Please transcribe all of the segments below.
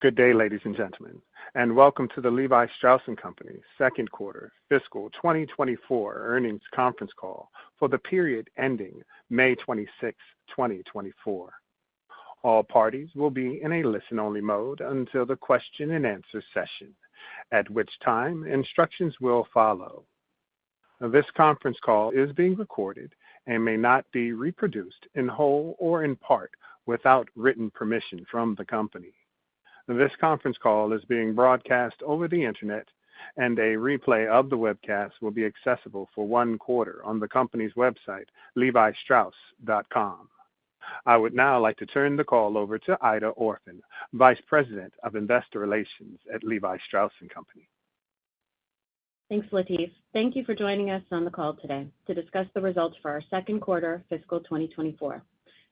Good day, ladies and gentlemen, and welcome to the Levi Strauss & Company second quarter fiscal 2024 earnings conference call for the period ending May 26, 2024. All parties will be in a listen-only mode until the question-and-answer session, at which time instructions will follow. This conference call is being recorded and may not be reproduced in whole or in part without written permission from the company. This conference call is being broadcast over the Internet, and a replay of the webcast will be accessible for 1 quarter on the company's website, levistrauss.com. I would now like to turn the call over to Ida Orphan, Vice President of Investor Relations at Levi Strauss & Company. Thanks, Latif. Thank you for joining us on the call today to discuss the results for our second quarter fiscal 2024.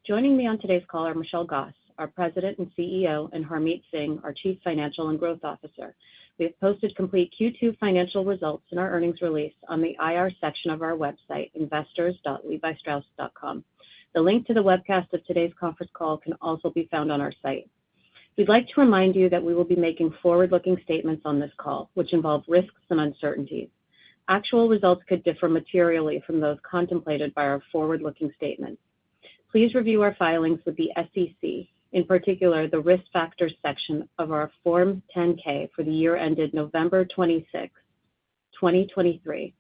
Joining me on today's call are Michelle Gass, our President and CEO, and Harmit Singh, our Chief Financial and Growth Officer. We have posted complete Q2 financial results in our earnings release on the IR section of our website, investors.levistrauss.com. The link to the webcast of today's conference call can also be found on our site. We'd like to remind you that we will be making forward-looking statements on this call, which involve risks and uncertainties. Actual results could differ materially from those contemplated by our forward-looking statements. Please review our filings with the SEC, in particular the Risk Factors section of our Form 10-K for the year ended November 26, 2023,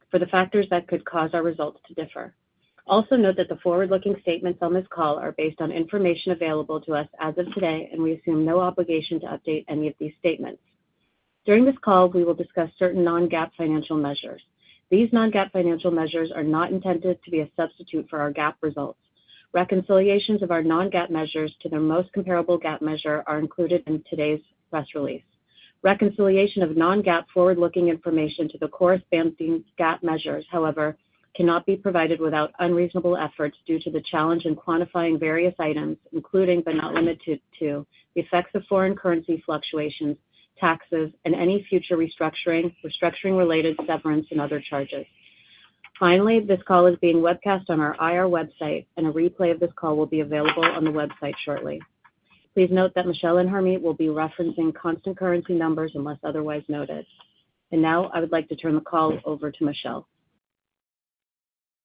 for the factors that could cause our results to differ. Also note that the forward-looking statements on this call are based on information available to us as of today, and we assume no obligation to update any of these statements. During this call, we will discuss certain non-GAAP financial measures. These non-GAAP financial measures are not intended to be a substitute for our GAAP results. Reconciliations of our non-GAAP measures to their most comparable GAAP measure are included in today's press release. Reconciliation of non-GAAP forward-looking information to the corresponding GAAP measures, however, cannot be provided without unreasonable efforts due to the challenge in quantifying various items, including but not limited to the effects of foreign currency fluctuations, taxes, and any future restructuring-related severance and other charges. Finally, this call is being webcast on our IR website, and a replay of this call will be available on the website shortly. Please note that Michelle and Harmit will be referencing constant currency numbers unless otherwise noted. And now I would like to turn the call over to Michelle.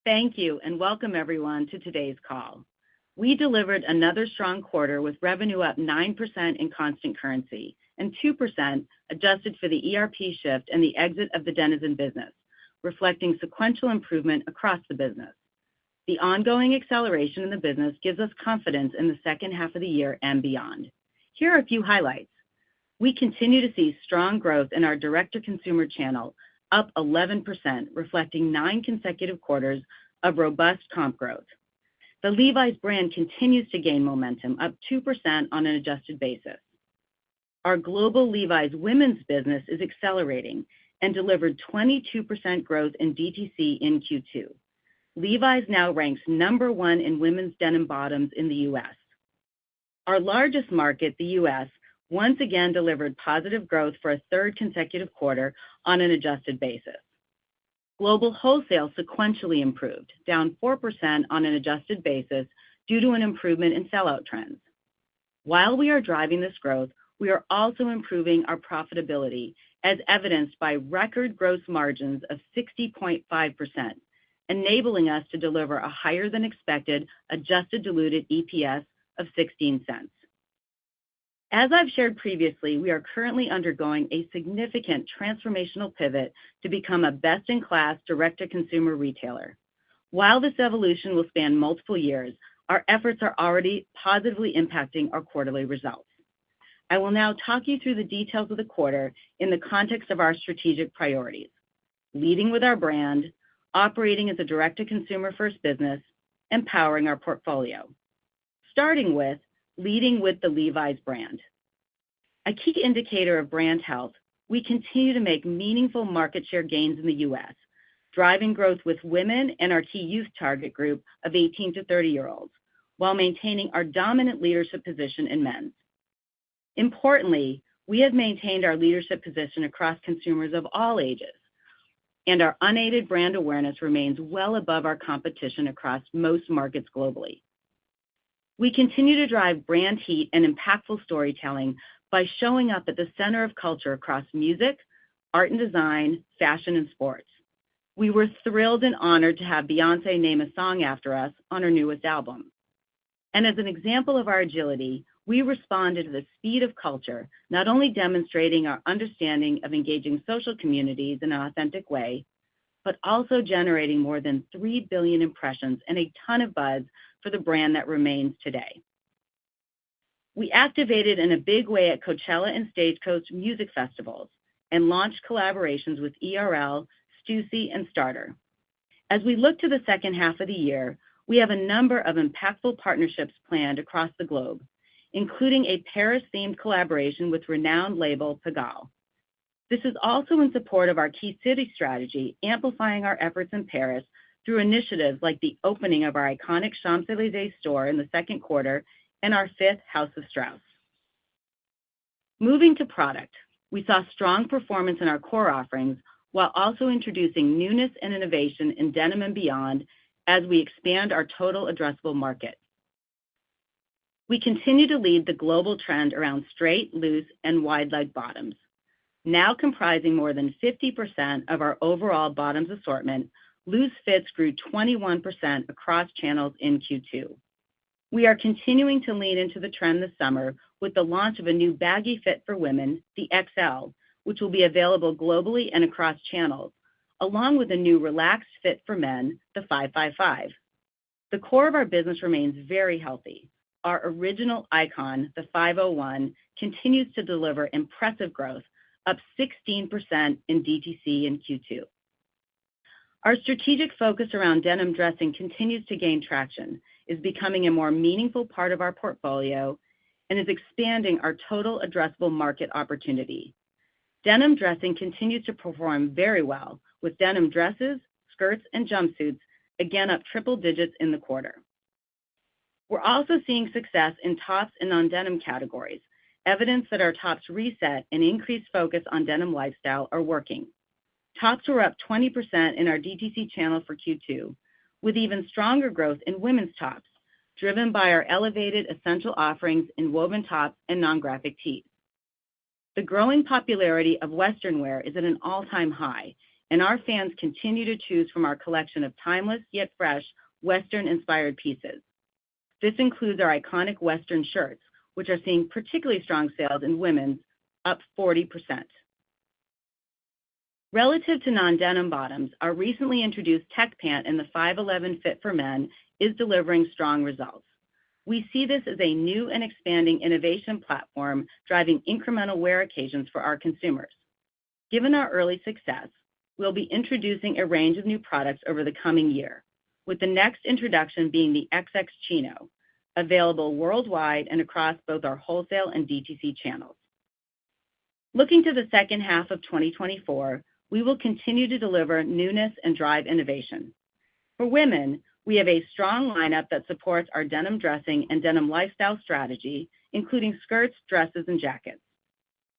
Thank you, and welcome everyone to today's call. We delivered another strong quarter with revenue up 9% in constant currency and 2% adjusted for the ERP shift and the exit of the Denizen business, reflecting sequential improvement across the business. The ongoing acceleration in the business gives us confidence in the second half of the year and beyond. Here are a few highlights. We continue to see strong growth in our direct-to-consumer channel, up 11%, reflecting 9 consecutive quarters of robust comp growth. The Levi's brand continues to gain momentum, up 2% on an adjusted basis. Our global Levi's women's business is accelerating and delivered 22% growth in DTC in Q2. Levi's now ranks number 1 in women's denim bottoms in the U.S. Our largest market, the U.S., once again delivered positive growth for a third consecutive quarter on an adjusted basis. Global wholesale sequentially improved, down 4% on an adjusted basis due to an improvement in sellout trends. While we are driving this growth, we are also improving our profitability, as evidenced by record gross margins of 60.5%, enabling us to deliver a higher-than-expected adjusted diluted EPS of 16 cents. As I've shared previously, we are currently undergoing a significant transformational pivot to become a best-in-class direct-to-consumer retailer. While this evolution will span multiple years, our efforts are already positively impacting our quarterly results. I will now talk you through the details of the quarter in the context of our strategic priorities: leading with our brand, operating as a direct-to-consumer first business, empowering our portfolio. Starting with leading with the Levi's brand. A key indicator of brand health, we continue to make meaningful market share gains in the U.S., driving growth with women and our key youth target group of 18 to 30-year-olds, while maintaining our dominant leadership position in men's. Importantly, we have maintained our leadership position across consumers of all ages, and our unaided brand awareness remains well above our competition across most markets globally. We continue to drive brand heat and impactful storytelling by showing up at the center of culture across music, art and design, fashion, and sports. We were thrilled and honored to have Beyoncé name a song after us on her newest album. And as an example of our agility, we responded to the speed of culture, not only demonstrating our understanding of engaging social communities in an authentic way, but also generating more than 3 billion impressions and a ton of buzz for the brand that remains today. We activated in a big way at Coachella and Stagecoach music festivals and launched collaborations with ERL, Stussy, and Starter. As we look to the second half of the year, we have a number of impactful partnerships planned across the globe, including a Paris-themed collaboration with renowned label Pigalle. This is also in support of our key city strategy, amplifying our efforts in Paris through initiatives like the opening of our iconic Champs-Élysées store in the second quarter and our 5th House of Strauss. Moving to product, we saw strong performance in our core offerings while also introducing newness and innovation in denim and beyond as we expand our total addressable market. We continue to lead the global trend around straight, loose, and wide leg bottoms. Now comprising more than 50% of our overall bottoms assortment, loose fits grew 21% across channels in Q2. We are continuing to lean into the trend this summer with the launch of a new baggy fit for women, the XL, which will be available globally and across channels, along with a new relaxed fit for men, the 555. The core of our business remains very healthy. Our original icon, the 501, continues to deliver impressive growth, up 16% in DTC in Q2. Our strategic focus around denim dressing continues to gain traction, is becoming a more meaningful part of our portfolio, and is expanding our total addressable market opportunity. Denim dressing continues to perform very well, with denim dresses, skirts, and jumpsuits again up triple digits in the quarter. We're also seeing success in tops and non-denim categories, evidence that our tops reset and increased focus on denim lifestyle are working. Tops were up 20% in our DTC channel for Q2, with even stronger growth in women's tops, driven by our elevated essential offerings in woven tops and non-graphic tees. The growing popularity of Western wear is at an all-time high, and our fans continue to choose from our collection of timeless yet fresh Western-inspired pieces. This includes our iconic Western shirts, which are seeing particularly strong sales in women's, up 40%. Relative to non-denim bottoms, our recently introduced tech pant in the 511 fit for men is delivering strong results. We see this as a new and expanding innovation platform driving incremental wear occasions for our consumers. Given our early success, we'll be introducing a range of new products over the coming year, with the next introduction being the XX Chino, available worldwide and across both our wholesale and DTC channels. Looking to the second half of 2024, we will continue to deliver newness and drive innovation. For women, we have a strong lineup that supports our denim dressing and denim lifestyle strategy, including skirts, dresses, and jackets.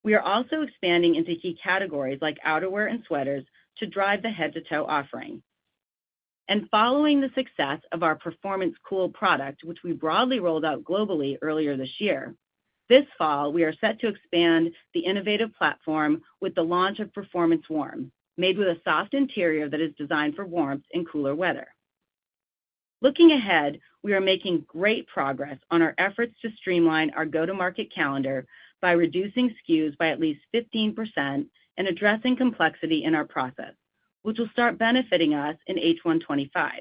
We are also expanding into key categories like outerwear and sweaters to drive the head-to-toe offering. And following the success of our Performance Cool product, which we broadly rolled out globally earlier this year, this fall we are set to expand the innovative platform with the launch of Performance Warm, made with a soft interior that is designed for warmth in cooler weather. Looking ahead, we are making great progress on our efforts to streamline our go-to-market calendar by reducing SKUs by at least 15% and addressing complexity in our process, which will start benefiting us in H125.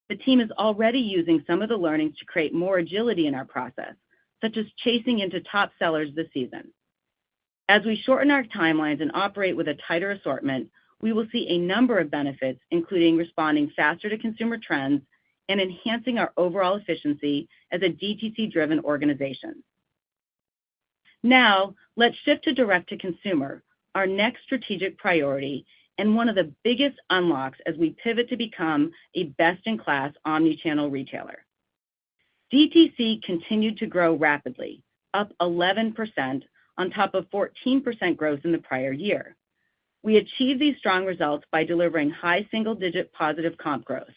The team is already using some of the learnings to create more agility in our process, such as chasing into top sellers this season. As we shorten our timelines and operate with a tighter assortment, we will see a number of benefits, including responding faster to consumer trends and enhancing our overall efficiency as a DTC-driven organization. Now, let's shift to direct-to-consumer, our next strategic priority, and one of the biggest unlocks as we pivot to become a best-in-class omnichannel retailer. DTC continued to grow rapidly, up 11% on top of 14% growth in the prior year. We achieved these strong results by delivering high single-digit positive comp growth.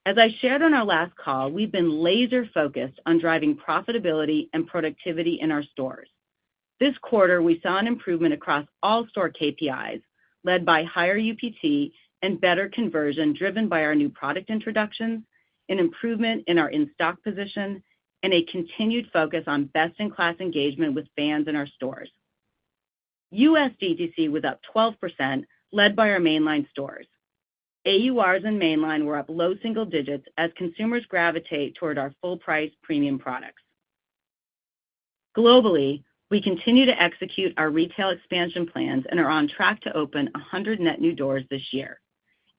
As I shared on our last call, we've been laser-focused on driving profitability and productivity in our stores. This quarter, we saw an improvement across all store KPIs, led by higher UPT and better conversion driven by our new product introductions, an improvement in our in-stock position, and a continued focus on best-in-class engagement with fans in our stores. U.S. DTC was up 12%, led by our mainline stores. AURs in mainline were up low single digits as consumers gravitate toward our full-price premium products. Globally, we continue to execute our retail expansion plans and are on track to open 100 net new doors this year.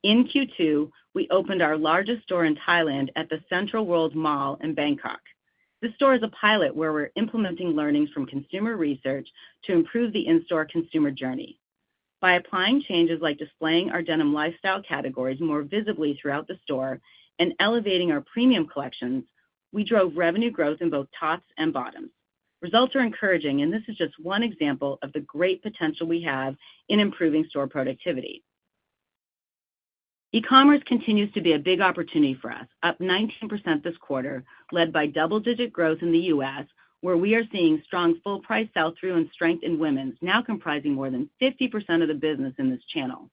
In Q2, we opened our largest store in Thailand at the Central World Mall in Bangkok. This store is a pilot where we're implementing learnings from consumer research to improve the in-store consumer journey. By applying changes like displaying our denim lifestyle categories more visibly throughout the store and elevating our premium collections, we drove revenue growth in both tops and bottoms. Results are encouraging, and this is just one example of the great potential we have in improving store productivity. E-commerce continues to be a big opportunity for us, up 19% this quarter, led by double-digit growth in the U.S., where we are seeing strong full-price sell-through and strength in women's, now comprising more than 50% of the business in this channel.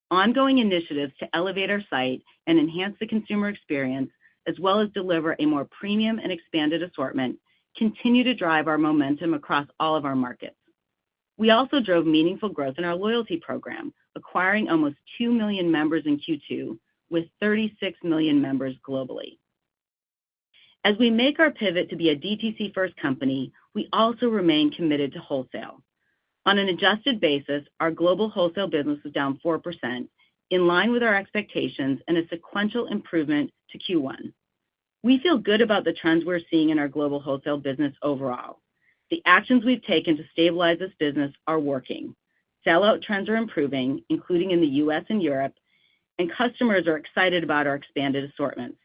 Ongoing initiatives to elevate our site and enhance the consumer experience, as well as deliver a more premium and expanded assortment, continue to drive our momentum across all of our markets. We also drove meaningful growth in our loyalty program, acquiring almost 2 million members in Q2, with 36 million members globally. As we make our pivot to be a DTC-first company, we also remain committed to wholesale. On an adjusted basis, our global wholesale business was down 4%, in line with our expectations and a sequential improvement to Q1. We feel good about the trends we're seeing in our global wholesale business overall. The actions we've taken to stabilize this business are working. Sell-out trends are improving, including in the U.S. and Europe, and customers are excited about our expanded assortments.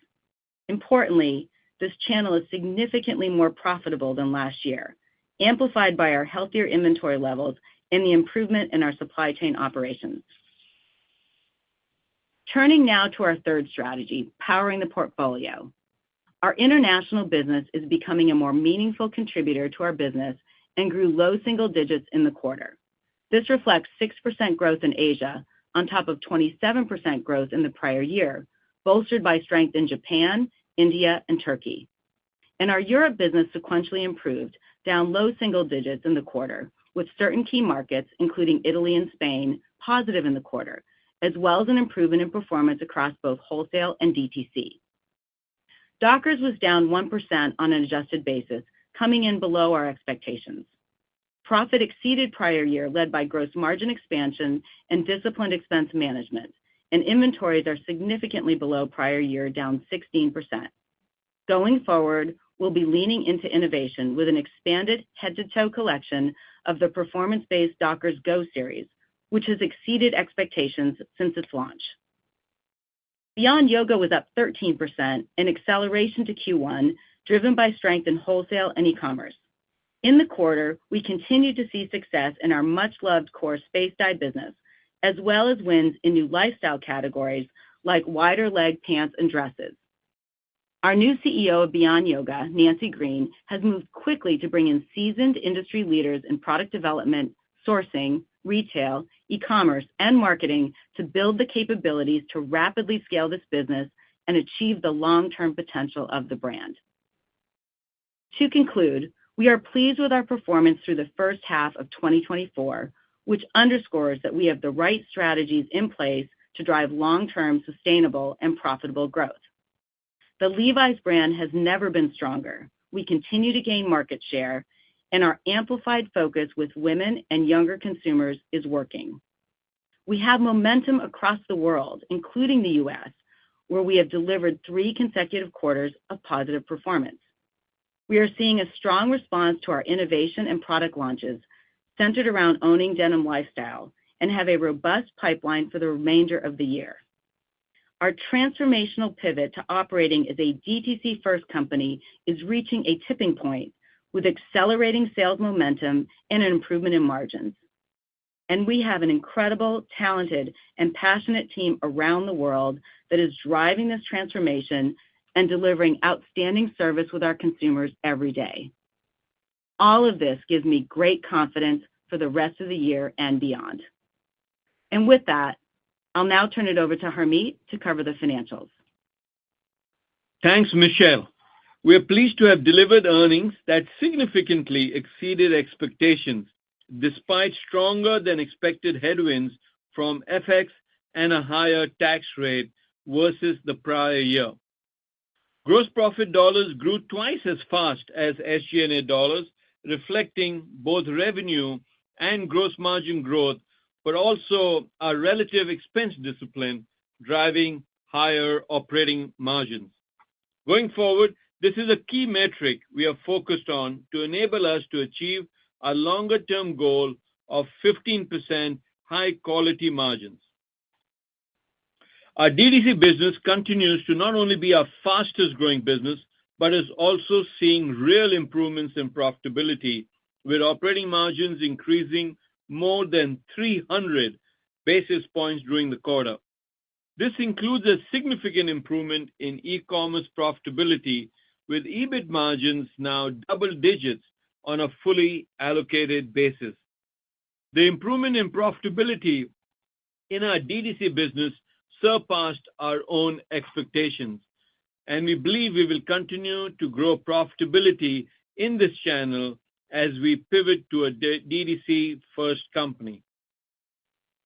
Importantly, this channel is significantly more profitable than last year, amplified by our healthier inventory levels and the improvement in our supply chain operations. Turning now to our third strategy, powering the portfolio. Our international business is becoming a more meaningful contributor to our business and grew low single digits in the quarter. This reflects 6% growth in Asia, on top of 27% growth in the prior year, bolstered by strength in Japan, India, and Turkey. And our Europe business sequentially improved, down low single digits in the quarter, with certain key markets, including Italy and Spain, positive in the quarter, as well as an improvement in performance across both wholesale and DTC. Dockers was down 1% on an adjusted basis, coming in below our expectations. Profit exceeded prior year, led by gross margin expansion and disciplined expense management, and inventories are significantly below prior year, down 16%. Going forward, we'll be leaning into innovation with an expanded head-to-toe collection of the performance-based Dockers Go series, which has exceeded expectations since its launch. Beyond Yoga was up 13%, an acceleration to Q1, driven by strength in wholesale and e-commerce. In the quarter, we continued to see success in our much-loved core Space Dye business, as well as wins in new lifestyle categories like wider leg pants and dresses. Our new CEO of Beyond Yoga, Nancy Green, has moved quickly to bring in seasoned industry leaders in product development, sourcing, retail, e-commerce, and marketing to build the capabilities to rapidly scale this business and achieve the long-term potential of the brand. To conclude, we are pleased with our performance through the first half of 2024, which underscores that we have the right strategies in place to drive long-term, sustainable, and profitable growth. The Levi's brand has never been stronger. We continue to gain market share, and our amplified focus with women and younger consumers is working. We have momentum across the world, including the U.S., where we have delivered 3 consecutive quarters of positive performance. We are seeing a strong response to our innovation and product launches centered around owning denim lifestyle and have a robust pipeline for the remainder of the year. Our transformational pivot to operating as a DTC-first company is reaching a tipping point with accelerating sales momentum and an improvement in margins. and we have an incredible, talented, and passionate team around the world that is driving this transformation and delivering outstanding service with our consumers every day. All of this gives me great confidence for the rest of the year and beyond. And with that, I'll now turn it over to Harmit to cover the financials. Thanks, Michelle. We are pleased to have delivered earnings that significantly exceeded expectations, despite stronger than expected headwinds from FX and a higher tax rate versus the prior year. Gross profit dollars grew twice as fast as SG&A dollars, reflecting both revenue and gross margin growth, but also our relative expense discipline driving higher operating margins. Going forward, this is a key metric we are focused on to enable us to achieve our longer-term goal of 15% high-quality margins. Our DTC business continues to not only be our fastest-growing business, but is also seeing real improvements in profitability, with operating margins increasing more than 300 basis points during the quarter. This includes a significant improvement in e-commerce profitability, with EBIT margins now double digits on a fully allocated basis. The improvement in profitability in our DTC business surpassed our own expectations, and we believe we will continue to grow profitability in this channel as we pivot to a DTC-first company.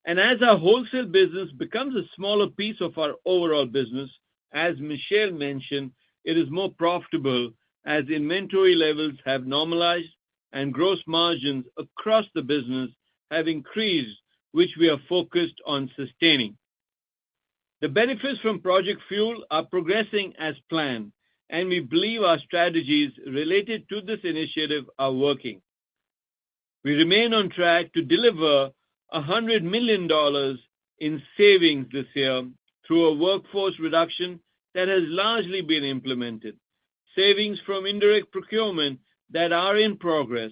And as our wholesale business becomes a smaller piece of our overall business, as Michelle mentioned, it is more profitable as inventory levels have normalized and gross margins across the business have increased, which we are focused on sustaining. The benefits from Project Fuel are progressing as planned, and we believe our strategies related to this initiative are working. We remain on track to deliver $100 million in savings this year through a workforce reduction that has largely been implemented, savings from indirect procurement that are in progress,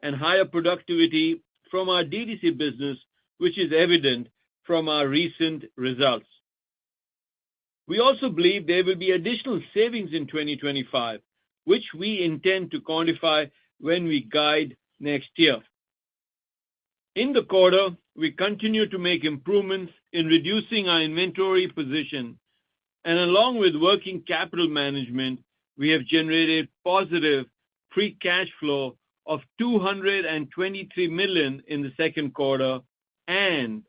and higher productivity from our DTC business, which is evident from our recent results. We also believe there will be additional savings in 2025, which we intend to quantify when we guide next year. In the quarter, we continue to make improvements in reducing our inventory position, and along with working capital management, we have generated positive free cash flow of $223 million in the second quarter and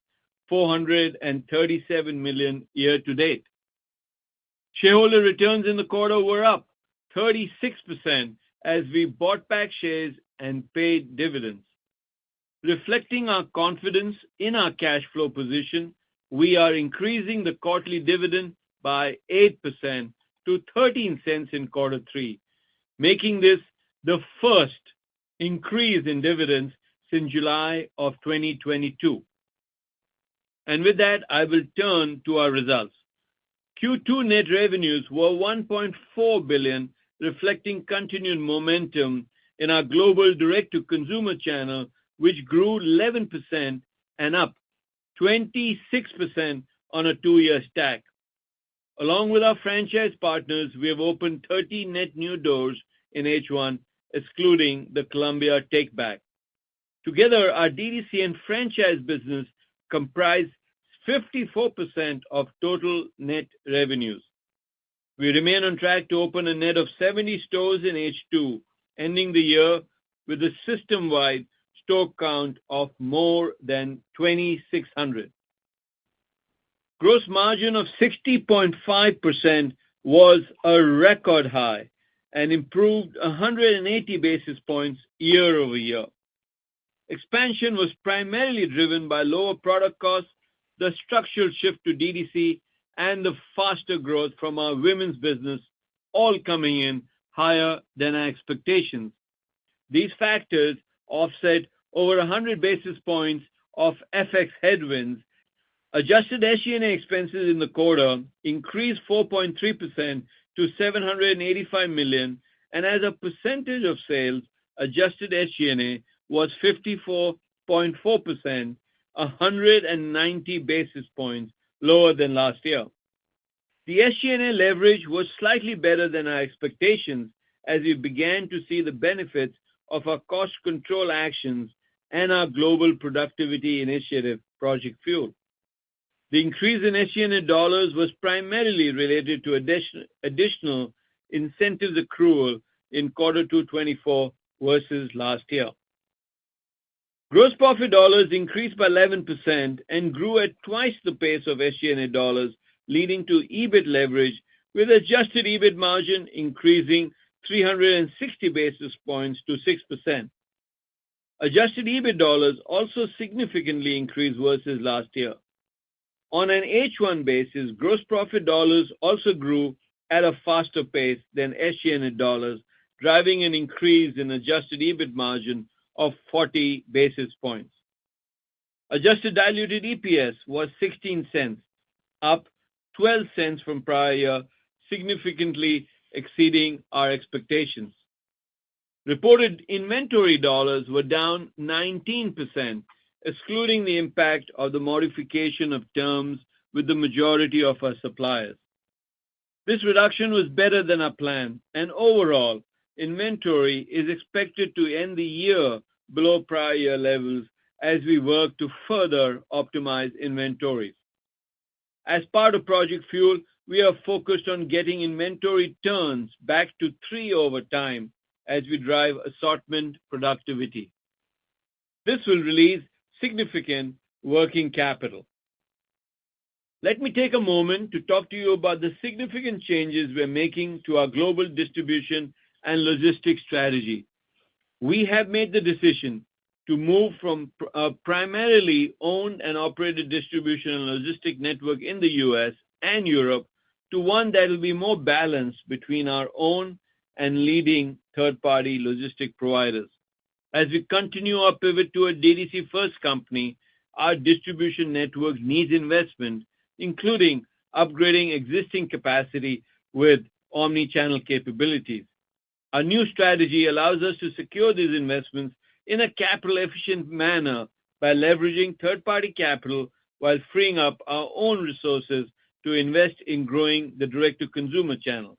$437 million year to date. Shareholder returns in the quarter were up 36% as we bought back shares and paid dividends. Reflecting our confidence in our cash flow position, we are increasing the quarterly dividend by 8% to 13 cents in quarter three, making this the first increase in dividends since July of 2022. And with that, I will turn to our results. Q2 net revenues were $1.4 billion, reflecting continued momentum in our global direct-to-consumer channel, which grew 11% and up 26% on a two-year stack. Along with our franchise partners, we have opened 30 net new doors in H1, excluding the Columbia takeback. Together, our DTC and franchise business comprise 54% of total net revenues. We remain on track to open a net of 70 stores in H2, ending the year with a system-wide store count of more than 2,600. Gross margin of 60.5% was a record high and improved 180 basis points year over year. Expansion was primarily driven by lower product costs, the structural shift to DTC, and the faster growth from our women's business, all coming in higher than our expectations. These factors offset over 100 basis points of FX headwinds. Adjusted SG&A expenses in the quarter increased 4.3% to $785 million, and as a percentage of sales, adjusted SG&A was 54.4%, 190 basis points lower than last year. The SG&A leverage was slightly better than our expectations as we began to see the benefits of our cost control actions and our global productivity initiative, Project Fuel. The increase in SG&A dollars was primarily related to additional incentives accrual in Q2 2024 versus last year. Gross profit dollars increased by 11% and grew at twice the pace of SG&A dollars, leading to EBIT leverage, with adjusted EBIT margin increasing 360 basis points to 6%. Adjusted EBIT dollars also significantly increased versus last year. On an H1 basis, gross profit dollars also grew at a faster pace than SG&A dollars, driving an increase in adjusted EBIT margin of 40 basis points. Adjusted diluted EPS was 16 cents, up 12 cents from prior year, significantly exceeding our expectations. Reported inventory dollars were down 19%, excluding the impact of the modification of terms with the majority of our suppliers. This reduction was better than our plan, and overall, inventory is expected to end the year below prior year levels as we work to further optimize inventories. As part of Project Fuel, we are focused on getting inventory turns back to 3 over time as we drive assortment productivity. This will release significant working capital. Let me take a moment to talk to you about the significant changes we're making to our global distribution and logistics strategy. We have made the decision to move from a primarily owned and operated distribution and logistic network in the US and Europe to one that will be more balanced between our own and leading third-party logistic providers. As we continue our pivot to a DTC-first company, our distribution network needs investment, including upgrading existing capacity with omni-channel capabilities. Our new strategy allows us to secure these investments in a capital-efficient manner by leveraging third-party capital while freeing up our own resources to invest in growing the direct-to-consumer channel.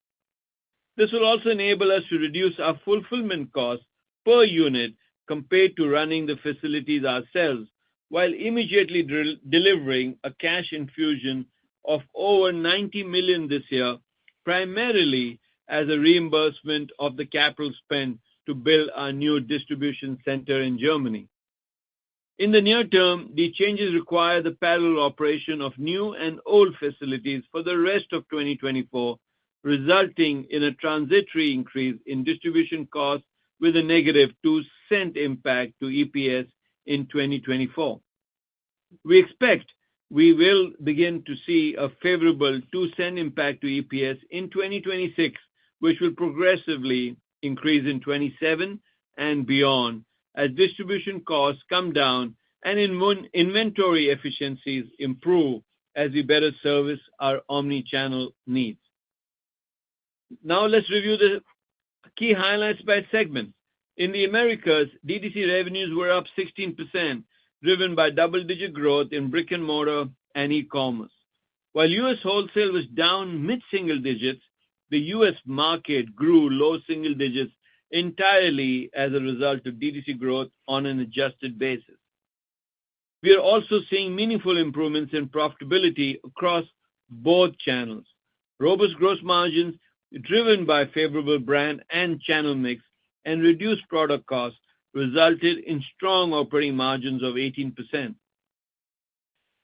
This will also enable us to reduce our fulfillment costs per unit compared to running the facilities ourselves, while immediately delivering a cash infusion of over $90 million this year, primarily as a reimbursement of the capital spent to build our new distribution center in Germany. In the near term, the changes require the parallel operation of new and old facilities for the rest of 2024, resulting in a transitory increase in distribution costs with a negative 2-cent impact to EPS in 2024. We expect we will begin to see a favorable 2-cent impact to EPS in 2026, which will progressively increase in 2027 and beyond as distribution costs come down and inventory efficiencies improve as we better service our omni-channel needs. Now let's review the key highlights by segment. In the Americas, DTC revenues were up 16%, driven by double-digit growth in brick-and-mortar and e-commerce. While U.S. wholesale was down mid-single digits, the U.S. market grew low single digits entirely as a result of DTC growth on an adjusted basis. We are also seeing meaningful improvements in profitability across both channels. Robust gross margins, driven by favorable brand and channel mix, and reduced product costs resulted in strong operating margins of 18%.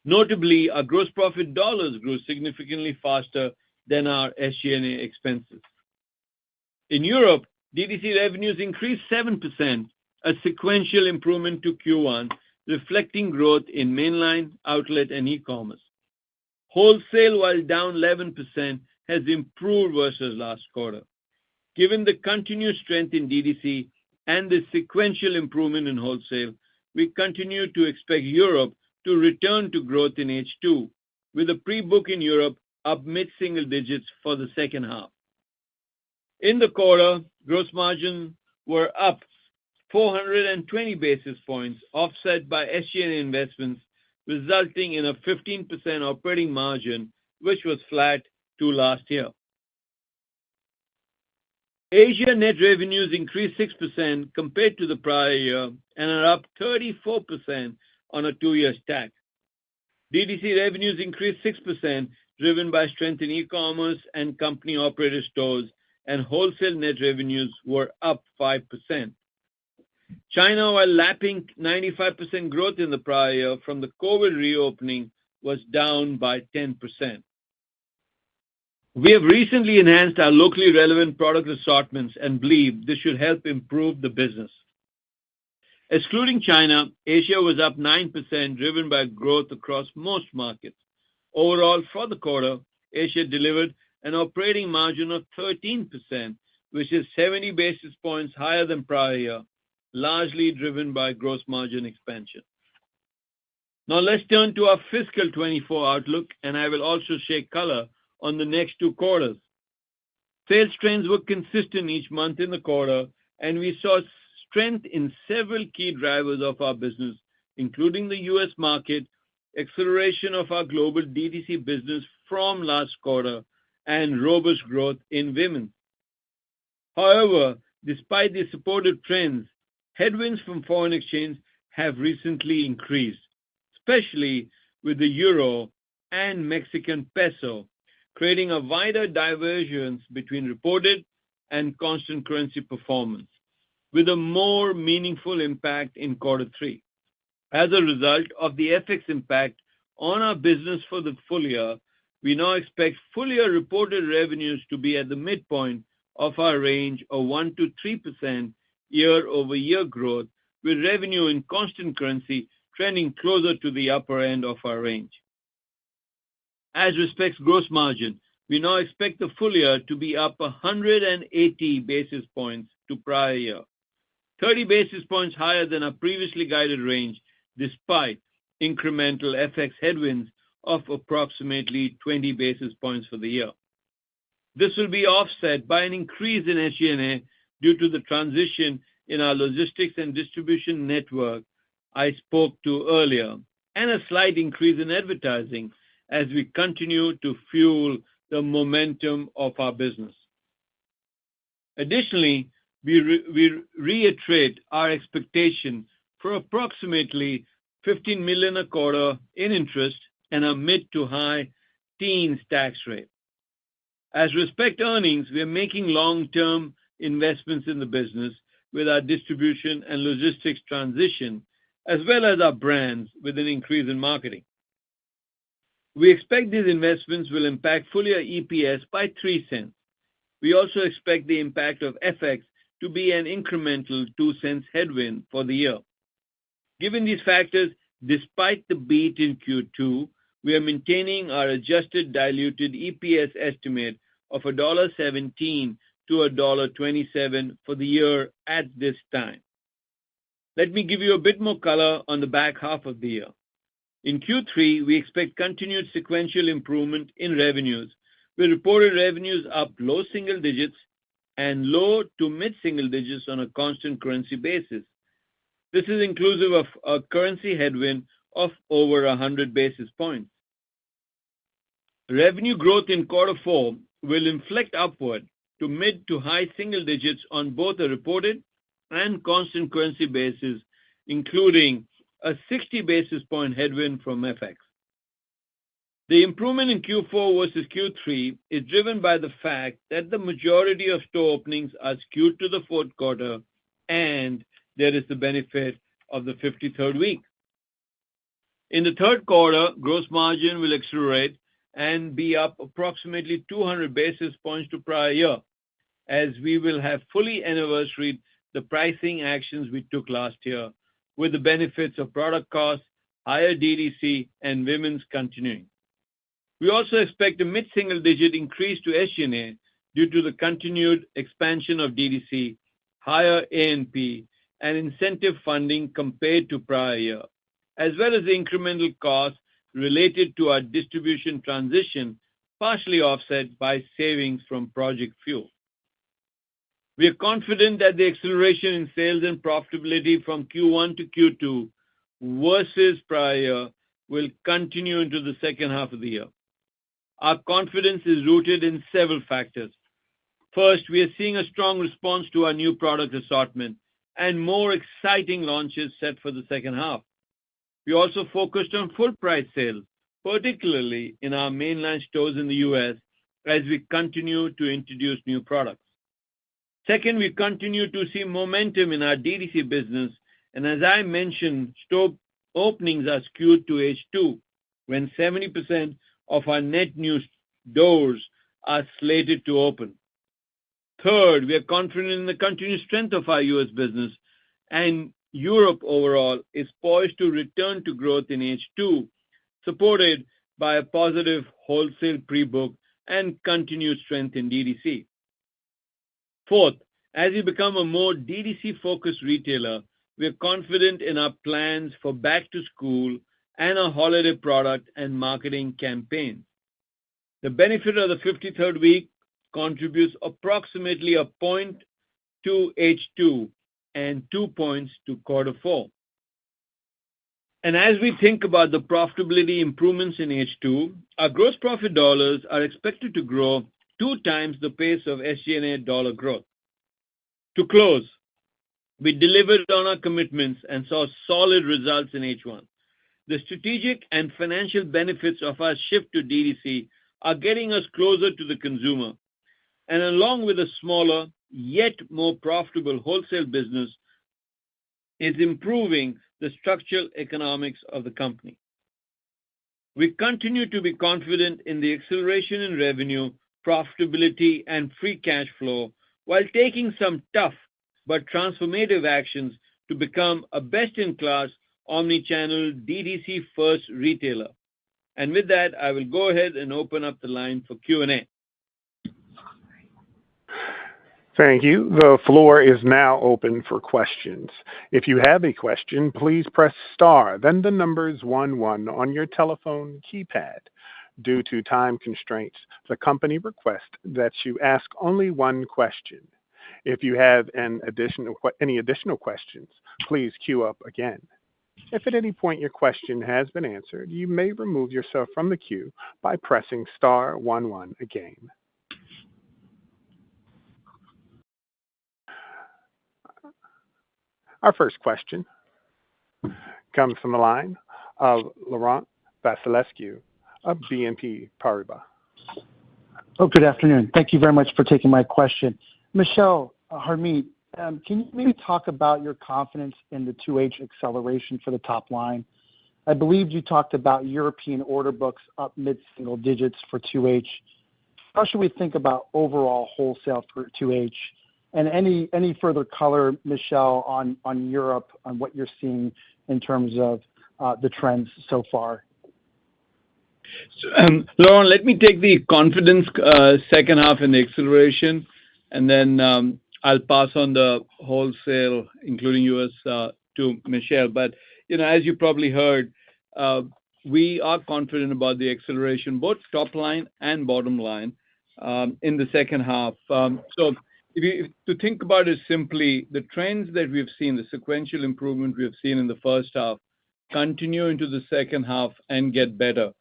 Notably, our gross profit dollars grew significantly faster than our SG&A expenses. In Europe, DTC revenues increased 7%, a sequential improvement to Q1, reflecting growth in mainline, outlet, and e-commerce. Wholesale, while down 11%, has improved versus last quarter. Given the continued strength in DTC and the sequential improvement in wholesale, we continue to expect Europe to return to growth in H2, with a pre-book in Europe up mid-single digits for the second half. In the quarter, gross margins were up 420 basis points, offset by SG&A investments, resulting in a 15% operating margin, which was flat to last year. Asia net revenues increased 6% compared to the prior year and are up 34% on a two-year stack. DTC revenues increased 6%, driven by strength in e-commerce and company-operated stores, and wholesale net revenues were up 5%. China, while lapping 95% growth in the prior year from the COVID reopening, was down by 10%. We have recently enhanced our locally relevant product assortments and believe this should help improve the business. Excluding China, Asia was up 9%, driven by growth across most markets. Overall, for the quarter, Asia delivered an operating margin of 13%, which is 70 basis points higher than prior year, largely driven by gross margin expansion. Now let's turn to our fiscal 24 outlook, and I will also share color on the next two quarters. Sales trends were consistent each month in the quarter, and we saw strength in several key drivers of our business, including the U.S. market, acceleration of our global DTC business from last quarter, and robust growth in women. However, despite the supportive trends, headwinds from foreign exchange have recently increased, especially with the euro and Mexican peso, creating a wider divergence between reported and constant currency performance, with a more meaningful impact in quarter three. As a result of the FX impact on our business for the full year, we now expect full-year reported revenues to be at the midpoint of our range of 1% to 3% year-over-year growth, with revenue in constant currency trending closer to the upper end of our range. As respects gross margin, we now expect the full year to be up 180 basis points to prior year, 30 basis points higher than our previously guided range, despite incremental FX headwinds of approximately 20 basis points for the year. This will be offset by an increase in SG&A due to the transition in our logistics and distribution network I spoke to earlier, and a slight increase in advertising as we continue to fuel the momentum of our business. Additionally, we reiterate our expectation for approximately $15 million a quarter in interest and a mid to high teens tax rate. As respect earnings, we are making long-term investments in the business with our distribution and logistics transition, as well as our brands with an increase in marketing. We expect these investments will impact full-year EPS by 3 cents. We also expect the impact of FX to be an incremental 2 cents headwind for the year. Given these factors, despite the beat in Q2, we are maintaining our adjusted diluted EPS estimate of $1.17 to $1.27 for the year at this time. Let me give you a bit more color on the back half of the year. In Q3, we expect continued sequential improvement in revenues, with reported revenues up low single digits and low to mid-single digits on a constant currency basis. This is inclusive of a currency headwind of over 100 basis points. Revenue growth in quarter four will inflect upward to mid to high single digits on both a reported and constant currency basis, including a 60 basis point headwind from FX. The improvement in Q4 versus Q3 is driven by the fact that the majority of store openings are skewed to the fourth quarter, and there is the benefit of the 53rd week. In the third quarter, gross margin will accelerate and be up approximately 200 basis points to prior year, as we will have fully anniversaried the pricing actions we took last year, with the benefits of product costs, higher DTC, and women's continuing. We also expect a mid-single-digit increase to SG&A due to the continued expansion of DTC, higher A&P, and incentive funding compared to prior year, as well as the incremental costs related to our distribution transition, partially offset by savings from Project Fuel. We are confident that the acceleration in sales and profitability from Q1 to Q2 versus prior year will continue into the second half of the year. Our confidence is rooted in several factors. First, we are seeing a strong response to our new product assortment and more exciting launches set for the second half. We also focused on full price sales, particularly in our mainline stores in the US, as we continue to introduce new products. Second, we continue to see momentum in our DTC business, and as I mentioned, store openings are skewed to H2, when 70% of our net new doors are slated to open. Third, we are confident in the continued strength of our US business, and Europe overall is poised to return to growth in H2, supported by a positive wholesale pre-book and continued strength in DTC. Fourth, as we become a more DTC-focused retailer, we are confident in our plans for back to school and our holiday product and marketing campaigns. The benefit of the 53rd week contributes approximately a point to H2 and 2 points to quarter four. And as we think about the profitability improvements in H2, our gross profit dollars are expected to grow 2 times the pace of SG&A dollar growth. To close, we delivered on our commitments and saw solid results in H1. The strategic and financial benefits of our shift to DTC are getting us closer to the consumer, and along with a smaller yet more profitable wholesale business, is improving the structural economics of the company. We continue to be confident in the acceleration in revenue, profitability, and free cash flow, while taking some tough but transformative actions to become a best-in-class omni-channel DTC-first retailer. And with that, I will go ahead and open up the line for Q&A. Thank you. The floor is now open for questions. If you have a question, please press star, then the numbers 11 on your telephone keypad. Due to time constraints, the company requests that you ask only one question. If you have any additional questions, please queue up again. If at any point your question has been answered, you may remove yourself from the queue by pressing star 11 again. Our first question comes from the line of Laurent Vasilescu of BNP Paribas. Oh, good afternoon. Thank you very much for taking my question. Michelle, Harmit, can you maybe talk about your confidence in the 2H acceleration for the top line? I believe you talked about European order books up mid-single digits for 2H. How should we think about overall wholesale for 2H? And any further color, Michelle, on Europe, on what you're seeing in terms of the trends so far? Laurent, let me take the confidence second half in the acceleration, and then I'll pass on the wholesale, including US, to Michelle. But, as you probably heard, we are confident about the acceleration, both top line and bottom line, in the second half. So to think about it simply, the trends that we've seen, the sequential improvement we have seen in the first half, continue into the second half and get better.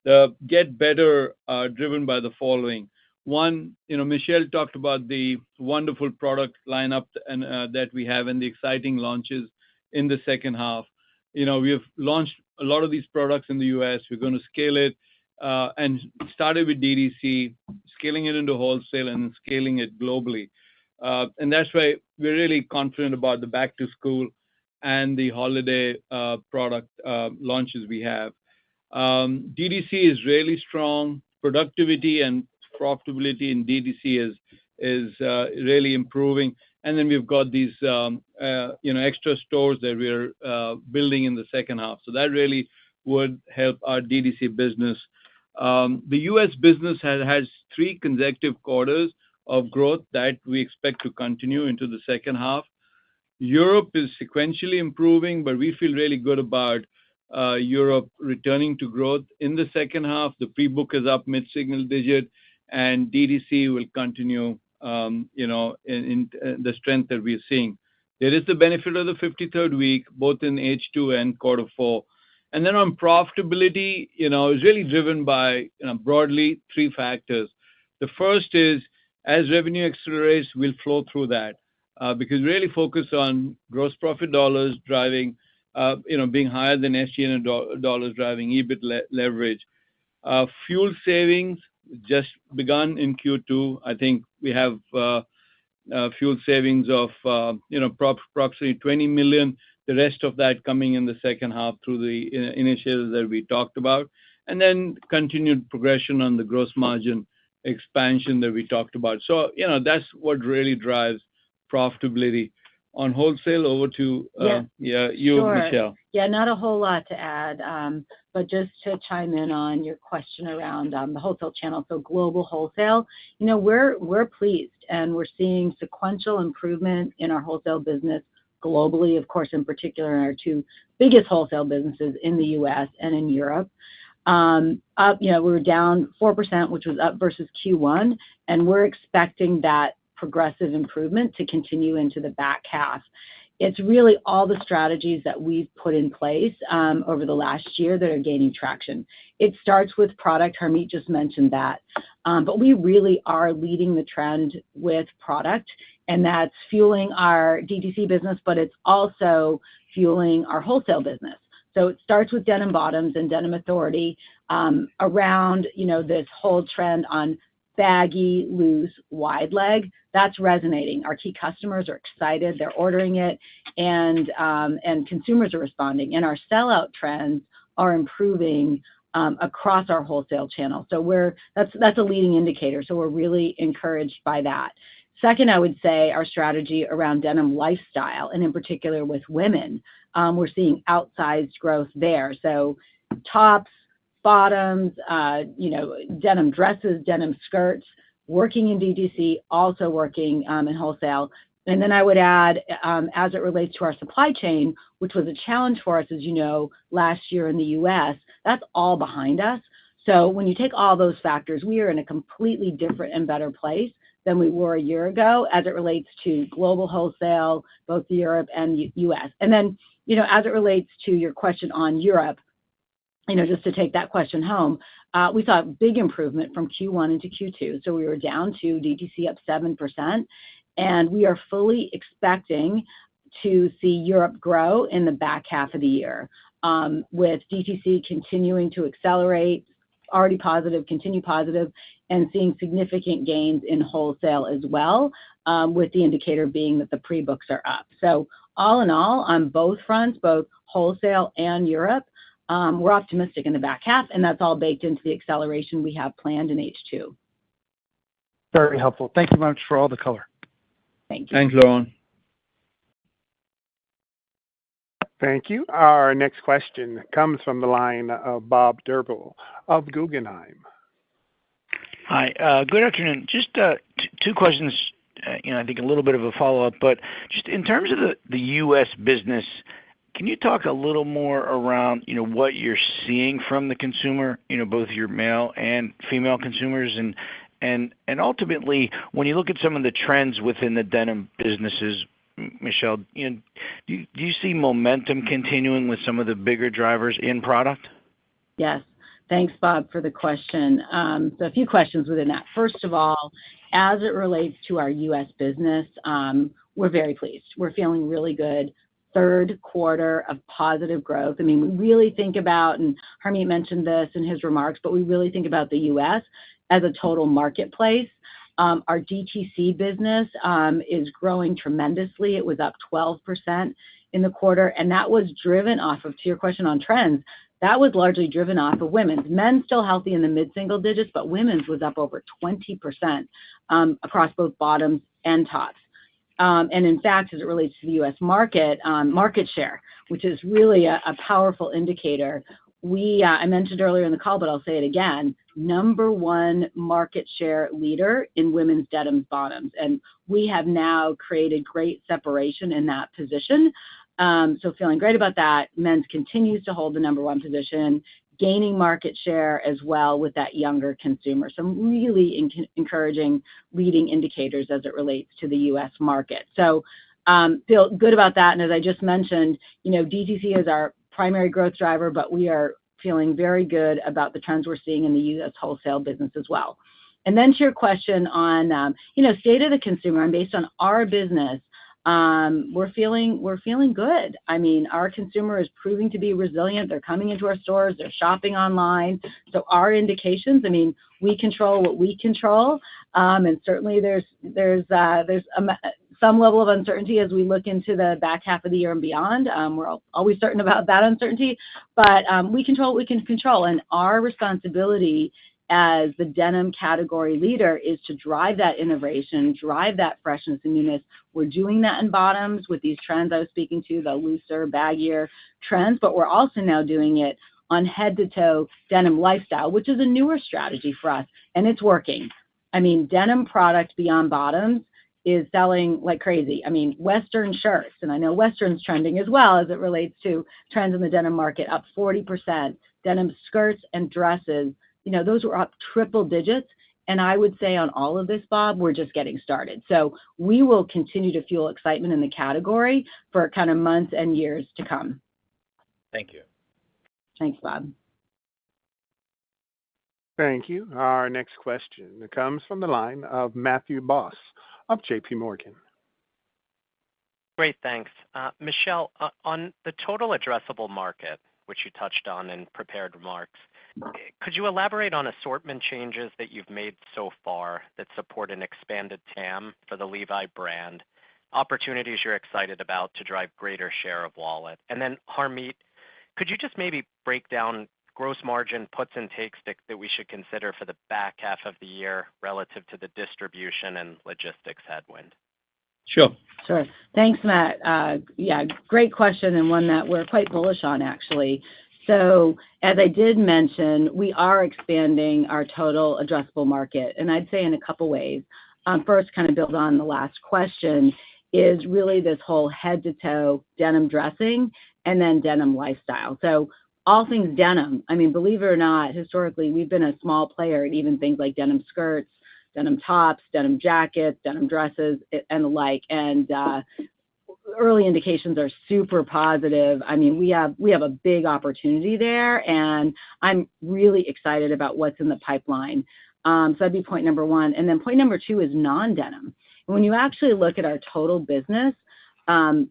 The get better are driven by the following. One, Michelle talked about the wonderful product lineup and that we have and the exciting launches in the second half. We have launched a lot of these products in the US. We're going to scale it and started with DTC, scaling it into wholesale and scaling it globally. And that's why we're really confident about the back to school and the holiday product launches we have. DTC is really strong. Productivity and profitability in DTC is really improving. And then we've got these extra stores that we're building in the second half. So that really would help our DTC business. The US business has 3 consecutive quarters of growth that we expect to continue into the second half. Europe is sequentially improving, but we feel really good about Europe returning to growth in the second half. The pre-book is up mid-single digit, and DTC will continue, in the strength that we're seeing. There is the benefit of the 53rd week, both in H2 and quarter four. And then on profitability, is really driven by, broadly three factors. The first is, as revenue accelerates, we'll flow through that because we really focus on gross profit dollars driving, being higher than SG&A dollars driving EBIT leverage. Fuel savings just begun in Q2. I think we have fuel savings of approximately $20 million. The rest of that coming in the second half through the initiatives that we talked about, and then continued progression on the gross margin expansion that we talked about. So that's what really drives profitability. On wholesale, over to you, Sure. Michelle. Yeah, not a whole lot to add, but just to chime in on your question around the wholesale channel. So global wholesale, we're pleased, and we're seeing sequential improvement in our wholesale business globally, of course, in particular in our two biggest wholesale businesses in the U.S. and in Europe. We were down 4%, which was up versus Q1, and we're expecting that progressive improvement to continue into the back half. It's really all the strategies that we've put in place over the last year that are gaining traction. It starts with product. Harmit just mentioned that. But we really are leading the trend with product, and that's fueling our DTC business, but it's also fueling our wholesale business. So it starts with denim bottoms and Denim Authority around, this whole trend on baggy, loose, wide leg. That's resonating. Our key customers are excited. They're ordering it, and consumers are responding. And our sellout trends are improving across our wholesale channel. So that's a leading indicator. So we're really encouraged by that. Second, I would say our strategy around denim lifestyle, and in particular with women, we're seeing outsized growth there. So tops, bottoms, denim dresses, denim skirts, working in DTC, also working in wholesale. And then I would add, as it relates to our supply chain, which was a challenge for us, as you know, last year in the U.S., that's all behind us. So when you take all those factors, we are in a completely different and better place than we were a year ago as it relates to global wholesale, both Europe and U.S. And then, as it relates to your question on Europe, just to take that question home, we saw a big improvement from Q1 into Q2. So we were down to DTC up 7%, and we are fully expecting to see Europe grow in the back half of the year, with DTC continuing to accelerate, already positive, continue positive, and seeing significant gains in wholesale as well, with the indicator being that the pre-books are up. So all in all, on both fronts, both wholesale and Europe, we're optimistic in the back half, and that's all baked into the acceleration we have planned in H2. Very helpful. Thank you much for all the color. Thank you. Thanks, Laurent. Thank you. Our next question comes from the line of Bob Drbul of Guggenheim. Hi. Good afternoon. Just two questions, I think a little bit of a follow-up, but just in terms of the U.S. business, can you talk a little more around, what you're seeing from the consumer, both your male and female consumers, and ultimately, when you look at some of the trends within the denim businesses, Michelle, do you see momentum continuing with some of the bigger drivers in product? Yes. Thanks, Bob, for the question. So a few questions within that. First of all, as it relates to our U.S. business, we're very pleased. We're feeling really good. Third quarter of positive growth. I mean, we really think about, and Harmit mentioned this in his remarks, but we really think about the U.S. as a total marketplace. Our DTC business is growing tremendously. It was up 12% in the quarter, and that was driven off of, to your question on trends, that was largely driven off of women's. Men's still healthy in the mid-single digits, but women's was up over 20% across both bottoms and tops. And in fact, as it relates to the U.S. market share, which is really a powerful indicator, I mentioned earlier in the call, but I'll say it again, number one market share leader in women's denim bottoms. And we have now created great separation in that position. So feeling great about that. Men's continues to hold the number one position, gaining market share as well with that younger consumer. Some really encouraging leading indicators as it relates to the U.S. market. So feel good about that. And as I just mentioned, DTC is our primary growth driver, but we are feeling very good about the trends we're seeing in the U.S. wholesale business as well. And then to your question on, state of the consumer, and based on our business, we're feeling good. I mean, our consumer is proving to be resilient. They're coming into our stores. They're shopping online. So our indications, I mean, we control what we control, and certainly there's some level of uncertainty as we look into the back half of the year and beyond. We're always certain about that uncertainty, but we control what we can control, and our responsibility as the denim category leader is to drive that innovation, drive that freshness and newness. We're doing that in bottoms with these trends I was speaking to, the looser, baggier trends, but we're also now doing it on head-to-toe denim lifestyle, which is a newer strategy for us, and it's working. I mean, denim product beyond bottoms is selling like crazy. I mean, Western shirts, and I know Western's trending as well as it relates to trends in the denim market, up 40%. Denim skirts and dresses, those were up triple digits. And I would say on all of this, Bob, we're just getting started. So we will continue to fuel excitement in the category for kind of months and years to come. Thank you. Thanks, Bob. Thank you. Our next question comes from the line of Matthew Boss of JP Morgan. Great, thanks. Michelle, on the total addressable market, which you touched on in prepared remarks, could you elaborate on assortment changes that you've made so far that support an expanded TAM for the Levi brand, opportunities you're excited about to drive greater share of wallet? And then, Harmit, could you just maybe break down gross margin puts and takes that we should consider for the back half of the year relative to the distribution and logistics headwind? Sure. Thanks, Matt. Great question, and one that we're quite bullish on, actually. So as I did mention, we are expanding our total addressable market, and I'd say in a couple ways. First, kind of build on the last question, is really this whole head-to-toe denim dressing and then denim lifestyle. So all things denim. I mean, believe it or not, historically, we've been a small player in even things like denim skirts, denim tops, denim jackets, denim dresses, and the like. And early indications are super positive. I mean, we have a big opportunity there, and I'm really excited about what's in the pipeline. So that'd be point number one. And then point number two is non-denim. And when you actually look at our total business, 44%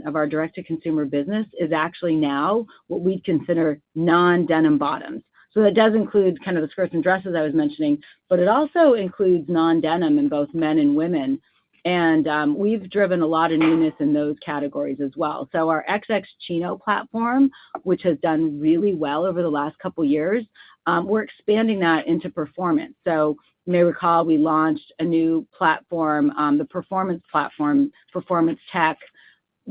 of our direct-to-consumer business is actually now what we'd consider non-denim bottoms. So that does include kind of the skirts and dresses I was mentioning, but it also includes non-denim in both men and women. And we've driven a lot of newness in those categories as well. So our XX Chino platform, which has done really well over the last couple years, we're expanding that into performance. So you may recall we launched a new platform, the performance platform, Performance Tech,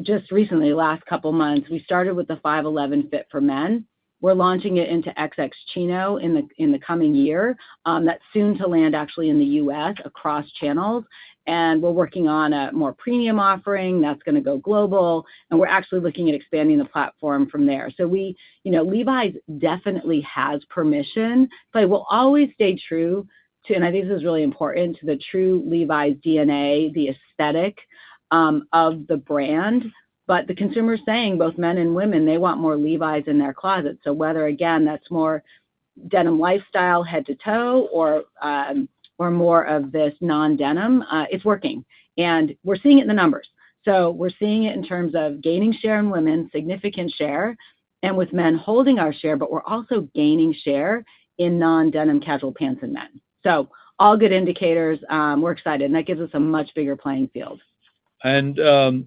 just recently, last couple months. We started with the 511 fit for men. We're launching it into XX Chino in the coming year. That's soon to land actually in the U.S. across channels. And we're working on a more premium offering that's going to go global. And we're actually looking at expanding the platform from there. So Levi's definitely has permission, but we'll always stay true to, and I think this is really important, to the true Levi's DNA, the aesthetic of the brand. But the consumer's saying, both men and women, they want more Levi's in their closet. So whether, again, that's more denim lifestyle head to toe or more of this non-denim, it's working. And we're seeing it in the numbers. So we're seeing it in terms of gaining share in women, significant share, and with men holding our share, but we're also gaining share in non-denim casual pants and men. So all good indicators. We're excited, and that gives us a much bigger playing field. And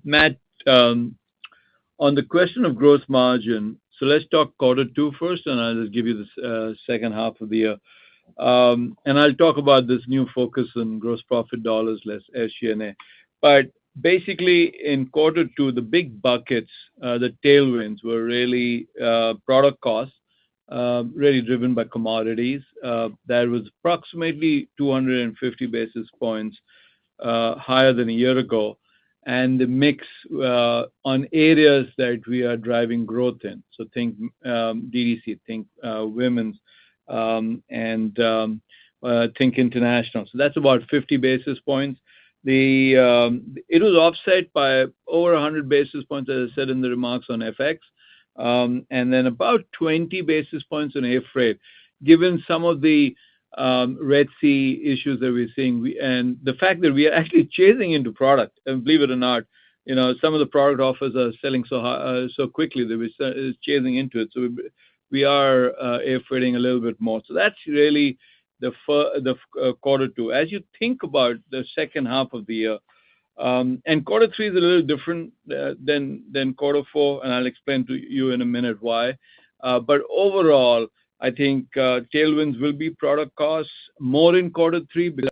Matt, on the question of gross margin, so let's talk quarter two first, and I'll just give you the second half of the year. And I'll talk about this new focus on gross profit dollars less SG&A. But basically, in quarter two, the big buckets, the tailwinds were really product costs, really driven by commodities. That was approximately 250 basis points higher than a year ago. And the mix on areas that we are driving growth in. So think DDC, think women's, and think international. So that's about 50 basis points. It was offset by over 100 basis points, as I said in the remarks, on FX, and then about 20 basis points on air freight, given some of the Red Sea issues that we're seeing, and the fact that we are actually chasing into product. And believe it or not, some of the product offers are selling so quickly that we're chasing into it. So we are air freighting a little bit more. So that's really the quarter two. As you think about the second half of the year, and quarter three is a little different than quarter four, and I'll explain to you in a minute why. But overall, I think tailwinds will be product costs more in quarter three because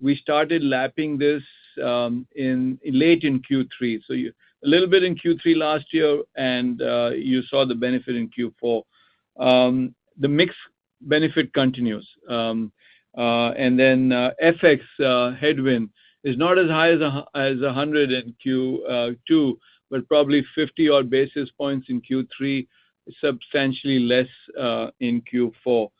we started lapping this late in Q3. So a little bit in Q3 last year, and you saw the benefit in Q4. The mix benefit continues. And then FX headwind is not as high as 100 in Q2, but probably 50-odd basis points in Q3, substantially less in Q4.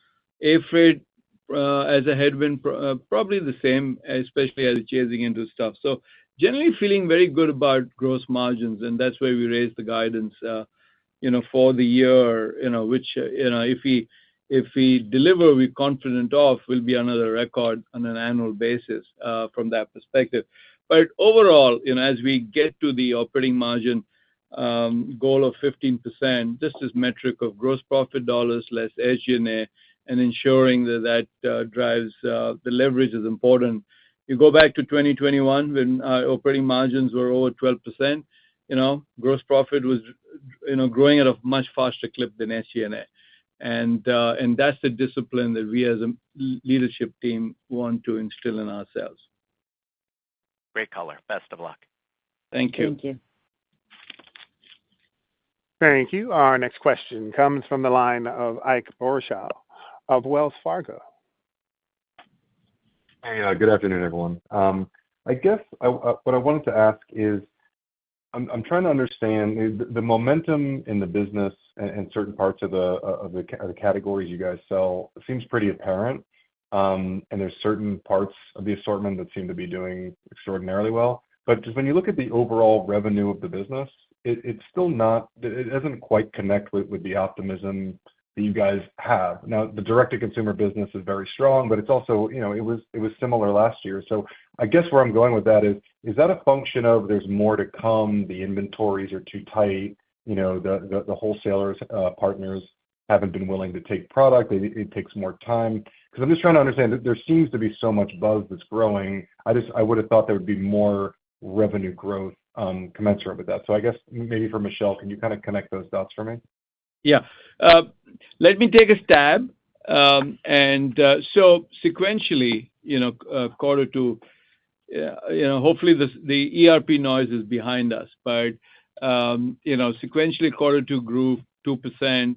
Air freight as a headwind, probably the same, especially as chasing into stuff. So generally feeling very good about gross margins, and that's why we raised the guidance, for the year, which, if we deliver, we're confident of, will be another record on an annual basis from that perspective. But overall, as we get to the operating margin goal of 15%, just this metric of gross profit dollars less SG&A, and ensuring that drives the leverage is important. You go back to 2021 when our operating margins were over 12%, gross profit was growing at a much faster clip than SG&A. And that's the discipline that we as a leadership team want to instill in ourselves. Great color. Best of luck. Thank you. Thank you. Thank you. Our next question comes from the line of Ike Boruchow of Wells Fargo. Hey, good afternoon, everyone. I guess what I wanted to ask is, I'm trying to understand the momentum in the business and certain parts of the categories you guys sell seems pretty apparent. And there's certain parts of the assortment that seem to be doing extraordinarily well. But just when you look at the overall revenue of the business, it's still not, it doesn't quite connect with the optimism that you guys have. Now, the direct-to-consumer business is very strong, but it's also, it was similar last year. So I guess where I'm going with that is that a function of there's more to come, the inventories are too tight, the wholesalers, partners haven't been willing to take product, it takes more time? Because I'm just trying to understand that there seems to be so much buzz that's growing. I would have thought there would be more revenue growth commensurate with that. So I guess maybe for Michelle, can you kind of connect those dots for me? Yeah. Let me take a stab. So sequentially, quarter two, hopefully the ERP noise is behind us. But, sequentially, quarter two grew 2%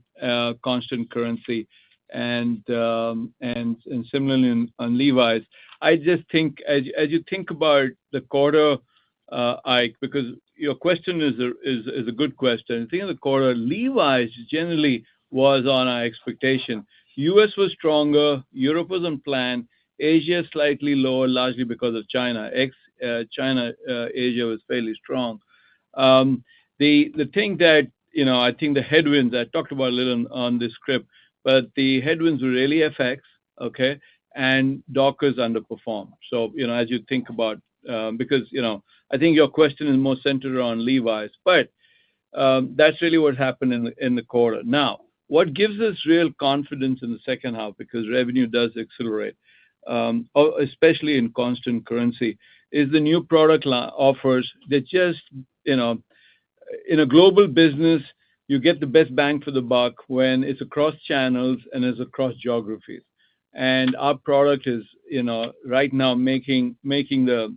constant currency. And similarly on Levi's. I just think as you think about the quarter, Ike, because your question is a good question. I think in the quarter, Levi's generally was on our expectation. US was stronger, Europe was on plan, Asia slightly lower, largely because of China. China, Asia was fairly strong. The thing that, I think the headwinds, I talked about a little on this script, but the headwinds were really FX, okay, and Dockers underperformed. So, as you think about, because, I think your question is more centered around Levi's, but that's really what happened in the quarter. Now, what gives us real confidence in the second half, because revenue does accelerate, especially in constant currency, is the new product offers that just, in a global business, you get the best bang for the buck when it's across channels and it's across geographies. And our product is, right now making the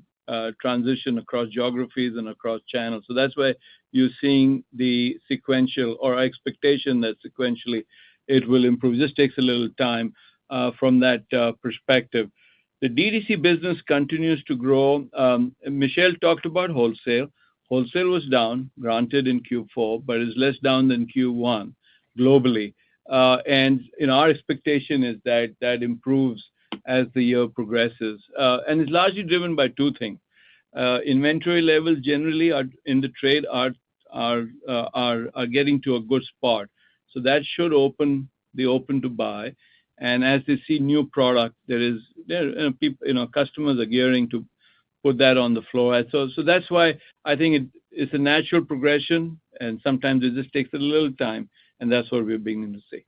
transition across geographies and across channels. So that's why you're seeing the sequential or expectation that sequentially it will improve. This takes a little time from that perspective. The DTC business continues to grow. Michelle talked about wholesale. Wholesale was down, granted, in Q4, but is less down than Q1 globally. And our expectation is that improves as the year progresses. And it's largely driven by two things. Inventory levels generally are in the trade are getting to a good spot. So that should open to buy. And as they see new product, customers are gearing to put that on the floor. So that's why I think it's a natural progression, and sometimes it just takes a little time, and that's what we're beginning to see.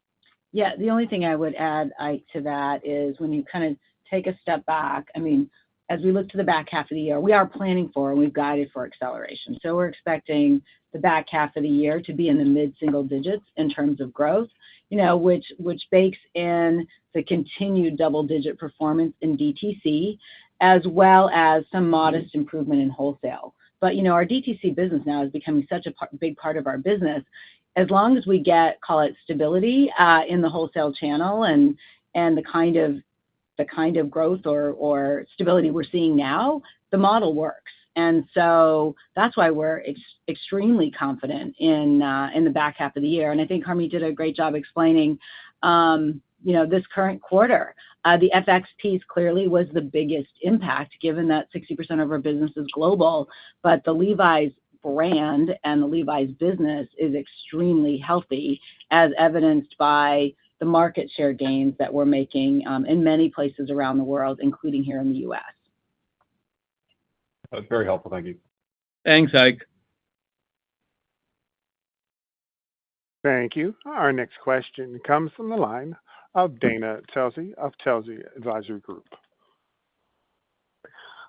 Yeah, the only thing I would add, Ike, to that is when you kind of take a step back, I mean, as we look to the back half of the year, we are planning for and we've guided for acceleration. So we're expecting the back half of the year to be in the mid-single digits in terms of growth, which bakes in the continued double-digit performance in DTC, as well as some modest improvement in wholesale. But, our DTC business now is becoming such a big part of our business. As long as we get, call it stability in the wholesale channel and the kind of growth or stability we're seeing now, the model works. And so that's why we're extremely confident in the back half of the year. And I think Harmit did a great job explaining, this current quarter. The FX piece clearly was the biggest impact, given that 60% of our business is global. But the Levi's brand and the Levi's business is extremely healthy, as evidenced by the market share gains that we're making in many places around the world, including here in the U.S. That's very helpful. Thank you. Thanks, Ike. Thank you. Our next question comes from the line of Dana Telsey of Telsey Advisory Group.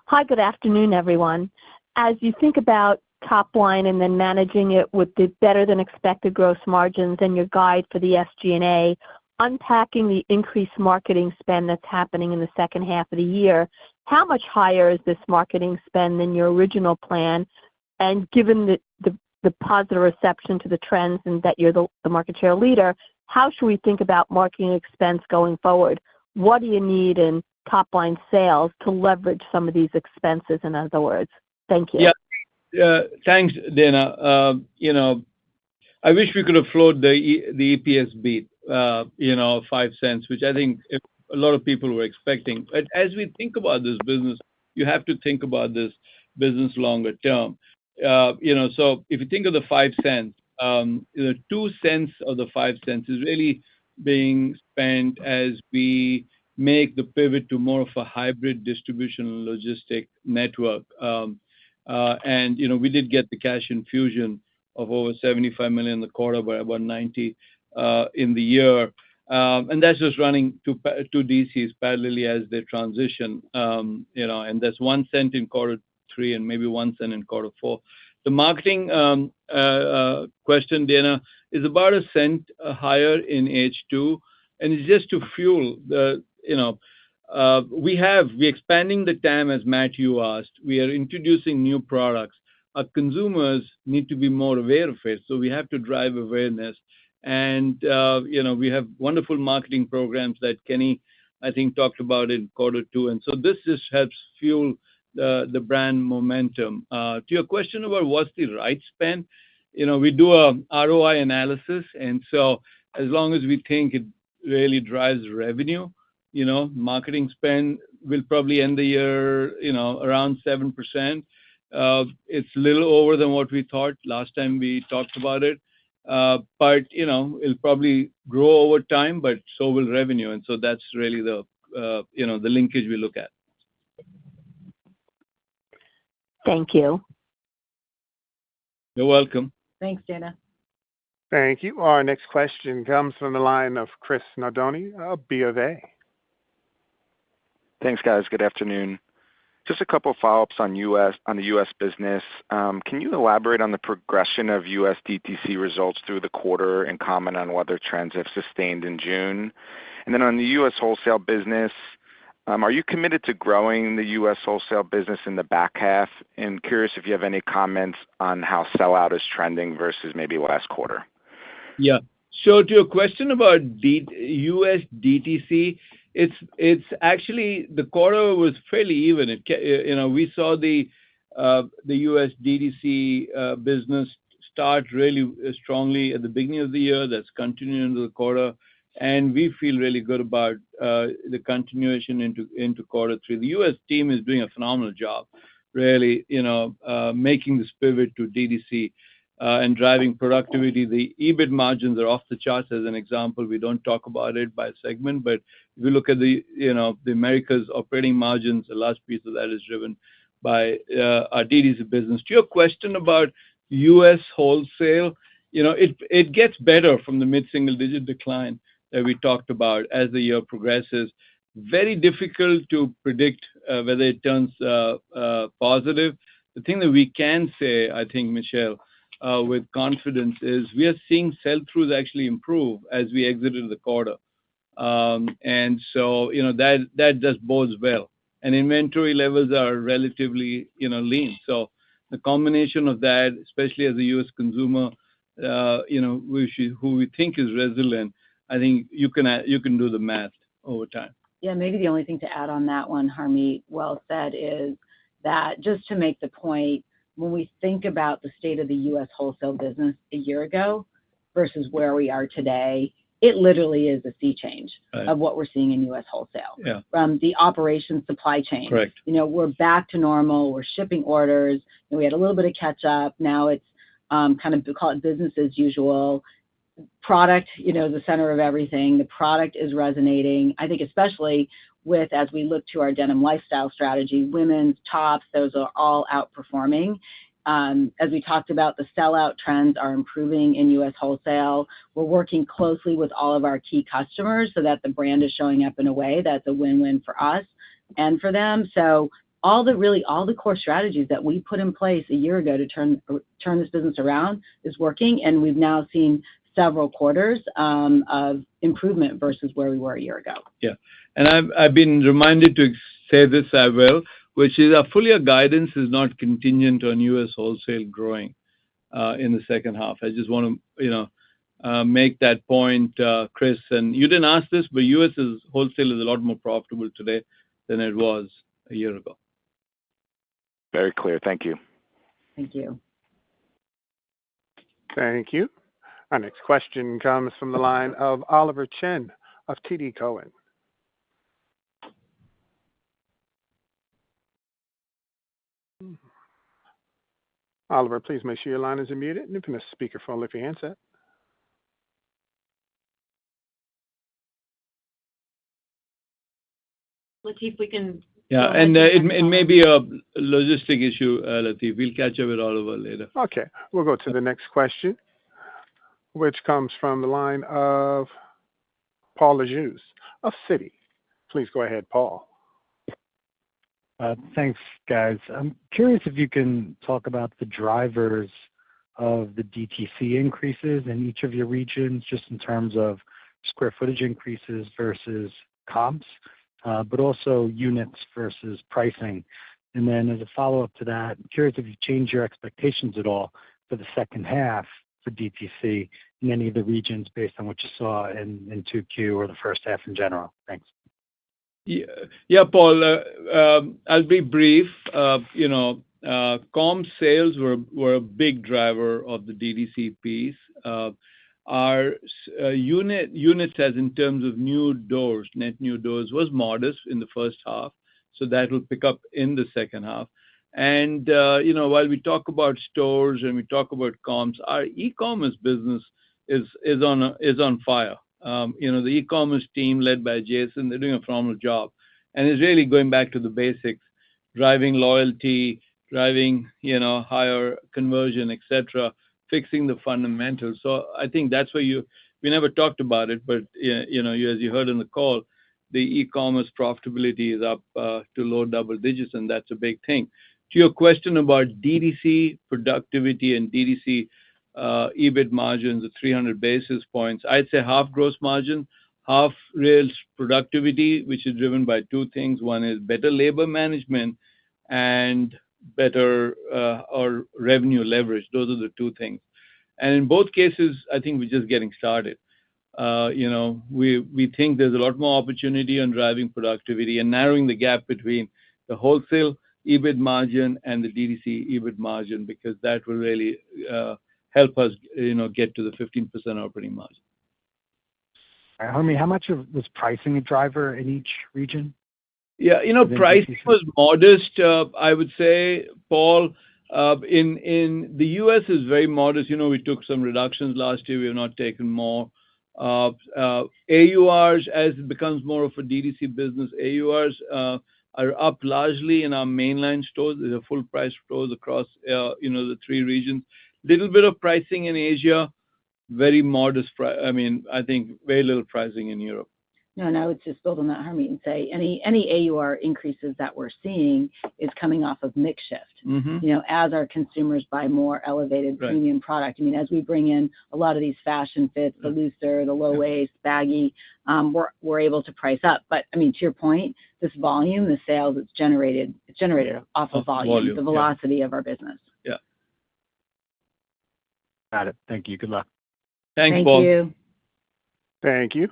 Hi, good afternoon, everyone. As you think about top line and then managing it with the better than expected gross margins and your guide for the SG&A, unpacking the increased marketing spend that's happening in the second half of the year, how much higher is this marketing spend than your original plan? And given the positive reception to the trends and that you're the market share leader, how should we think about marketing expense going forward? What do you need in top line sales to leverage some of these expenses, in other words? Thank you. Yeah, thanks, Dana. I wish we could have flowed the EPS beat, 5 cents, which I think a lot of people were expecting. But as we think about this business, you have to think about this business longer term. So if you think of the 5 cents, 2 cents of the 5 cents is really being spent as we make the pivot to more of a hybrid distribution and logistic network. And we did get the cash infusion of over $75 million in the quarter, by about $90 in the year. And that's just running two DCs parallelly as they transition, and that's 1 cent in quarter 3 and maybe 1 cent in quarter 4. The marketing question, Dana, is about 1 cent higher in H2, and it's just to fuel we're expanding the TAM, as Matthew asked. We are introducing new products. Our consumers need to be more aware of it, so we have to drive awareness. And we have wonderful marketing programs that Kenny, I think, talked about in quarter 2, and so this just helps fuel the brand momentum. To your question about what's the right spend, we do a ROI analysis, and so as long as we think it really drives revenue, marketing spend will probably end the year, around 7%. It's a little over than what we thought last time we talked about it. But, it'll probably grow over time, but so will revenue. And so that's really the linkage we look at. Thank you. You're welcome. Thanks, Dana. Thank you. Our next question comes from the line of Chris Nardoni of BofA. Thanks, guys. Good afternoon. Just a couple of follow-ups on the U.S. business. Can you elaborate on the progression of U.S. DTC results through the quarter and comment on whether trends have sustained in June? And then on the U.S. wholesale business, are you committed to growing the U.S. wholesale business in the back half? And curious if you have any comments on how sellout is trending versus maybe last quarter. Yeah. So to your question about U.S. DTC, it's actually the quarter was fairly even. We saw the U.S. DTC business start really strongly at the beginning of the year. That's continuing into the quarter. and we feel really good about the continuation into quarter three. The U.S. team is doing a phenomenal job, really, making this pivot to DTC and driving productivity. The EBIT margins are off the charts. As an example, we don't talk about it by segment, but if you look at the Americas operating margins, a large piece of that is driven by our DTC business. To your question about U.S. wholesale, it gets better from the mid-single-digit decline that we talked about as the year progresses. Very difficult to predict whether it turns positive. The thing that we can say, I think, Michelle, with confidence is we are seeing sell-throughs actually improve as we exited the quarter. And so, that just bodes well. And inventory levels are relatively, lean. So the combination of that, especially as a U.S. consumer, who we think is resilient, I think you can do the math over time. Yeah, maybe the only thing to add on that one, Harmit, well said, is that just to make the point, when we think about the state of the U.S. wholesale business a year ago versus where we are today, it literally is a sea change of what we're seeing in U.S. wholesale. From the operations supply chain. Correct. We're back to normal. We're shipping orders. We had a little bit of catch up. Now it's kind of, call it business as usual. Product, is the center of everything. The product is resonating. I think especially with, as we look to our denim lifestyle strategy, women's tops, those are all outperforming. As we talked about, the sellout trends are improving in U.S. wholesale. We're working closely with all of our key customers so that the brand is showing up in a way that's a win-win for us and for them. So all the core strategies that we put in place a year ago to turn this business around is working, and we've now seen several quarters of improvement versus where we were a year ago. Yeah, and I've been reminded to say this as well, which is our full year guidance is not contingent on U.S. wholesale growing in the second half. I just want to, make that point, Chris. And you didn't ask this, but U.S. wholesale is a lot more profitable today than it was a year ago. Very clear. Thank you. Thank you. Thank you. Our next question comes from the line of Oliver Chen of TD Cowen. Oliver, please make sure your line is unmuted, and if you're in a speakerphone, lift your handset. Latif, we can. Yeah, and it may be a logistic issue, Latif. We'll catch up with Oliver later. Okay, we'll go to the next question, which comes from the line of Paul Lejuez of Citi. Please go ahead, Paul. Thanks, guys. I'm curious if you can talk about the drivers of the DTC increases in each of your regions, just in terms of square footage increases versus comps, but also units versus pricing. And then as a follow-up to that, I'm curious if you changed your expectations at all for the second half for DTC in any of the regions based on what you saw in 2Q or the first half in general. Thanks. Yeah, Paul, I'll be brief. Comp sales were a big driver of the DTC piece. Our units as in terms of new doors, net new doors, was modest in the first half, so that will pick up in the second half. And while we talk about stores and we talk about comps, our e-commerce business is on fire. The e-commerce team led by Jason, they're doing a phenomenal job, and it's really going back to the basics, driving loyalty, driving higher conversion, etc., fixing the fundamentals. So I think that's where we never talked about it, but as you heard in the call, the e-commerce profitability is up to low double digits, and that's a big thing. To your question about DTC productivity and DTC EBIT margins of 300 basis points, I'd say half gross margin, half real productivity, which is driven by two things. One is better labor management and better or revenue leverage. Those are the two things. And in both cases, I think we're just getting started. We think there's a lot more opportunity on driving productivity and narrowing the gap between the wholesale EBIT margin and the DTC EBIT margin, because that will really help us, get to the 15% operating margin. Harmit, how much was pricing a driver in each region? Yeah, pricing was modest, I would say, Paul. In the U.S. is very modest. We took some reductions last year. We have not taken more. AURs, as it becomes more of a DTC business, AURs are up largely in our mainline stores. These are full price stores across, the three regions. Little bit of pricing in Asia, very modest. I think very little pricing in Europe. No, and I would just build on that, Harmit, and say any AUR increases that we're seeing is coming off of mix shift. As our consumers buy more elevated premium product. As we bring in a lot of these fashion fits, the looser, the low waist, baggy, we're able to price up. But to your point, this volume, the sales, it's generated off of volume, the velocity of our business. Yeah. Got it. Thank you. Good luck. Thanks, Paul. Thank you. Thank you.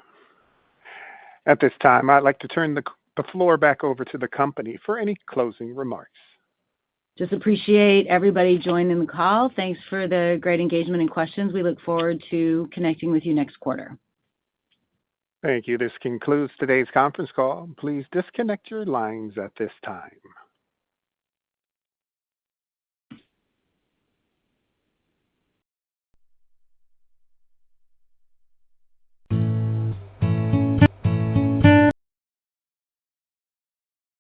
At this time, I'd like to turn the floor back over to the company for any closing remarks. Just appreciate everybody joining the call. Thanks for the great engagement and questions. We look forward to connecting with you next quarter. Thank you. This concludes today's conference call. Please disconnect your lines at this time.